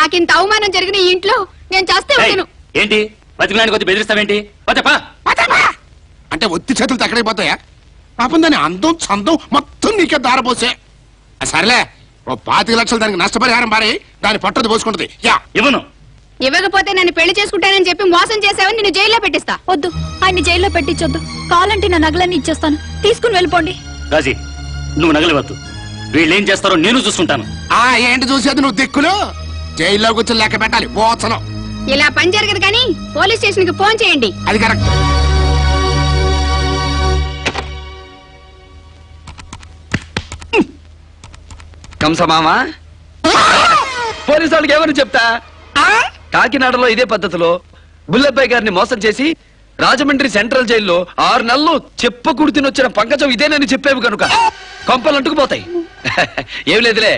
నాకింత అవమానం జరిగిన ఈ ఇంట్లో నేను చేస్తే ఉంటాను. ఏంటి బతికినానికి వచ్చి బెదిరిస్తావేంటి? అంటే ఒత్తి చేతులు ఎక్కడైపోతాయా? పాపం దాని అందం చందం మొత్తం నీకే దారపోసే. సరేలే, ఓ 25 లక్షలు దానికి నష్టపరిహారం మారి దాని పట్టది పోసుకుంటది. ఇవ్వను. ఇవ్వకపోతే నన్ను పెళ్లి చేసుకుంటానని చెప్పి మోసం చేసావని నిన్ను జైల్లో పెట్టిస్తా. వద్దు, ఆయన్ని జైల్లో పెట్టించొద్దు. కావాలంటే నా నగలన్నీ ఇచ్చేస్తాను, తీసుకుని వెళ్ళిపోండి. రాజీ, నువ్వు నగలివద్దు. వీళ్ళేం చేస్తారో నేను చూసుకుంటాను. ఏంటి చూసేది? నువ్వు దిక్కులు జైల్లో కూర్చొని లెక్క పెట్టాలి. పోచనం ఇలా పని జరగదు కానీ పోలీస్ స్టేషన్ కి ఫోన్ చేయండి. అది కరెక్ట్. కంసమామా, పోలీసు వాళ్ళకి ఏమని చెప్తా? కాకినాడలో ఇదే పద్ధతిలో బుల్లెబ్బాయి గారిని మోసం చేసి రాజమండ్రి సెంట్రల్ జైల్లో 6 నెలలు చెప్పకూడు తినొచ్చిన పంకజం ఇదేనని చెప్పేవి కనుక కొంపలు అంటుకుపోతాయి. ఏం లేదులే,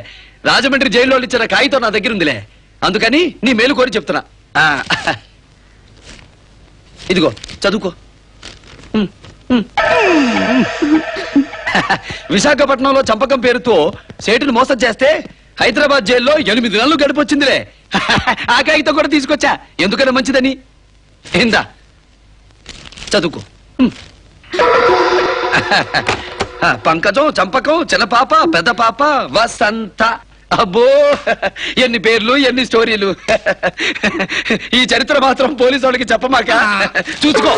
రాజమండ్రి జైల్లో ఇచ్చిన కాగితం నా దగ్గర ఉందిలే, అందుకని నీ మేలు కోరి చెప్తున్నా. ఇదిగో చదువుకో. విశాఖపట్నంలో చంపకం పేరుతో సేటును మోసం చేస్తే హైదరాబాద్ జైల్లో 8 నెలలు గడిపొచ్చిందిలే. ఆ కాగితం కూడా తీసుకొచ్చా, ఎందుకని మంచిదని. ఏందా చదువుకో. పంకజం, చంపకం, చిన్నపాప, పెద్ద పాప, వసంత. అబ్బో, ఎన్ని పేర్లు, ఎన్ని స్టోరీలు. ఈ చరిత్ర మాత్రం పోలీసు వాళ్ళకి చెప్పమాక. చూసుకో.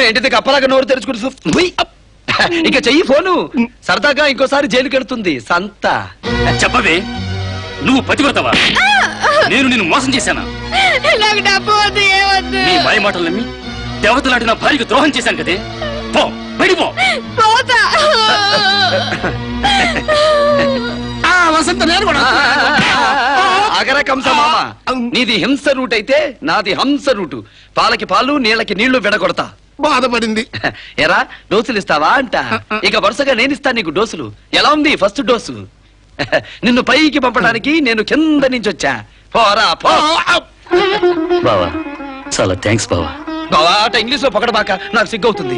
ఏంటిది కప్పలాగా నోరు తెరుచుకుంటు? ఇక చెయ్యి ఫోను. సరదాగా ఇంకోసారి జైలుకి వెళ్తుంది సంత. చెప్పవే, నువ్వు పతివ్రతవా? నేను నిన్ను మోసం చేశానా? నీ మాయ మాటలు నమ్మి దేవతలాంటి నా భార్యకు ద్రోహం చేశాను కదే. పో, బయటిపో. వసంత నేను కూడా. అగర కంస మామ, నీది హింస రూట్ అయితే నాది హంస రూటు. పాలకి పాలు, నీళ్ళకి నీళ్లు విడగొడతా. బాధపడింది. ఎరా డోసులు ఇస్తావా అంట. ఇక వరుసగా నేను ఇస్తాను నీకు డోసులు. ఎలా ఉంది ఫస్ట్ డోసు? నిన్ను పైకి పంపడానికి నేను కింద నుంచి వచ్చా. పోరా పో. బావా, చాలా థ్యాంక్స్ బావా. బావా, అట ఇంగ్లీష్ లో పొగడబాక, నాకు సిగ్గవుతుంది.